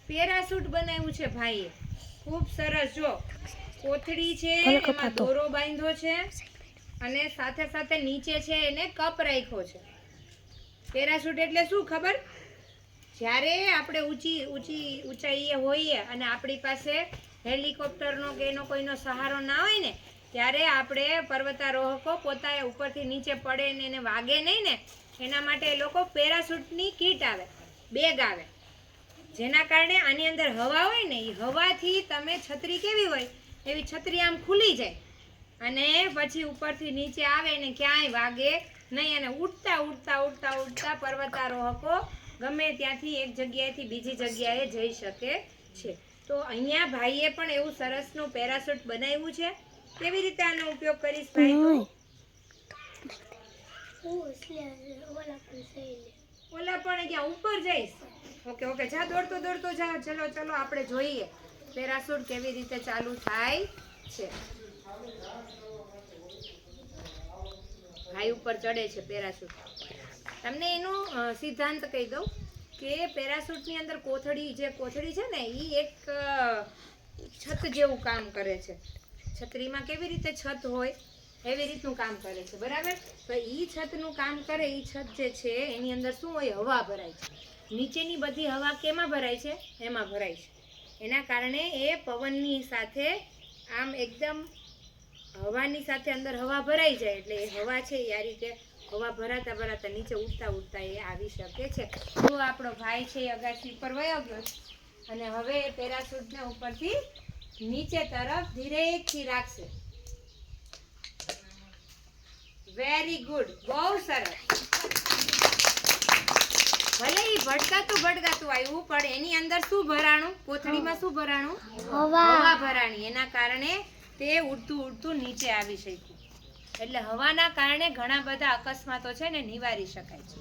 Parachute બનાવ્યું છે ભાઈએ, ખૂબ સરસ. જો કોથળી છે, એમાં દોરો બાંધ્યો છે અને સાથે સાથે નીચે છે એને કપ રાખ્યો છે. પેરાશૂટ એટલે શું ખબર? જ્યારે આપણે ઊંચાઈએ હોઈએ અને આપણી પાસે હેલિકોપ્ટરનો કે એનો કોઈનો સહારો ના હોય ને, ત્યારે આપણે પર્વતારોહકો પોતા ઉપરથી નીચે પડે ને એને વાગે નહીં ને, એના માટે એ લોકો પેરાશૂટની કીટ આવે, બેગ આવે, જેના કારણે આની અંદર હવા હોય ને, એ હવાથી તમે છત્રી કેવી હોય એવી છત્રી આમ ખુલી જાય અને પછી ઉપરથી નીચે આવે ને ક્યાંય વાગે નહીં અને ઉડતા ઉડતા ઉડતા ઉડતા પર્વતારોહકો ગમે ત્યાંથી એક જગ્યાએથી બીજી જગ્યાએ જઈ શકે છે. તો અહીંયા ભાઈએ પણ એવું સરસનું પેરાશૂટ બનાવ્યું છે. કેવી રીતે આનો ઉપયોગ કરીશ ભાઈ તું? ઓલા પણ ત્યાં ઉપર જઈશ. ઓકે ઓકે, જા દોડતો દોડતો જા. ચલો ચલો આપણે જોઈએ પેરાશૂટ કેવી રીતે ચાલુ થાય છે. ભાઈ ઉપર ચડે છે પેરાશૂટ. તમને એનો સિદ્ધાંત કહી દઉં કે પેરાશૂટની અંદર કોથળી છે ને, એ એક છત જેવું કામ કરે છે. છત્રીમાં કેવી રીતે છત હોય એવી રીતનું કામ કરે છે, બરાબર? તો એ છતનું કામ કરે. એ છત જે છે એની અંદર શું હોય? હવા ભરાય છે. નીચેની બધી હવા કેમાં ભરાય છે? એમાં ભરાય છે. એના કારણે એ પવનની સાથે આમ એકદમ હવાની સાથે અંદર હવા ભરાઈ જાય એટલે એ હવા છે એ આ રીતે હવા ભરાતા ભરાતા નીચે ઉડતા ઉડતા એ આવી શકે છે. તો આપણો ભાઈ છે એ અગાસી ઉપર વયો ગયો અને હવે પેરાશૂટને ઉપરથી નીચે તરફ ધીરેથી રાખશે. વેરી ગુડ, બહુ સરસ. ભલે એ ભટકાતું આવ્યું પણ એની અંદર શું ભરાણું? કોથળીમાં શું ભરાણું? હવા ભરાણી. એના કારણે તે ઉડતું ઉડતું નીચે આવી શક્યું. એટલે હવાના કારણે ઘણા બધા અકસ્માતો છે ને નિવારી શકાય છે.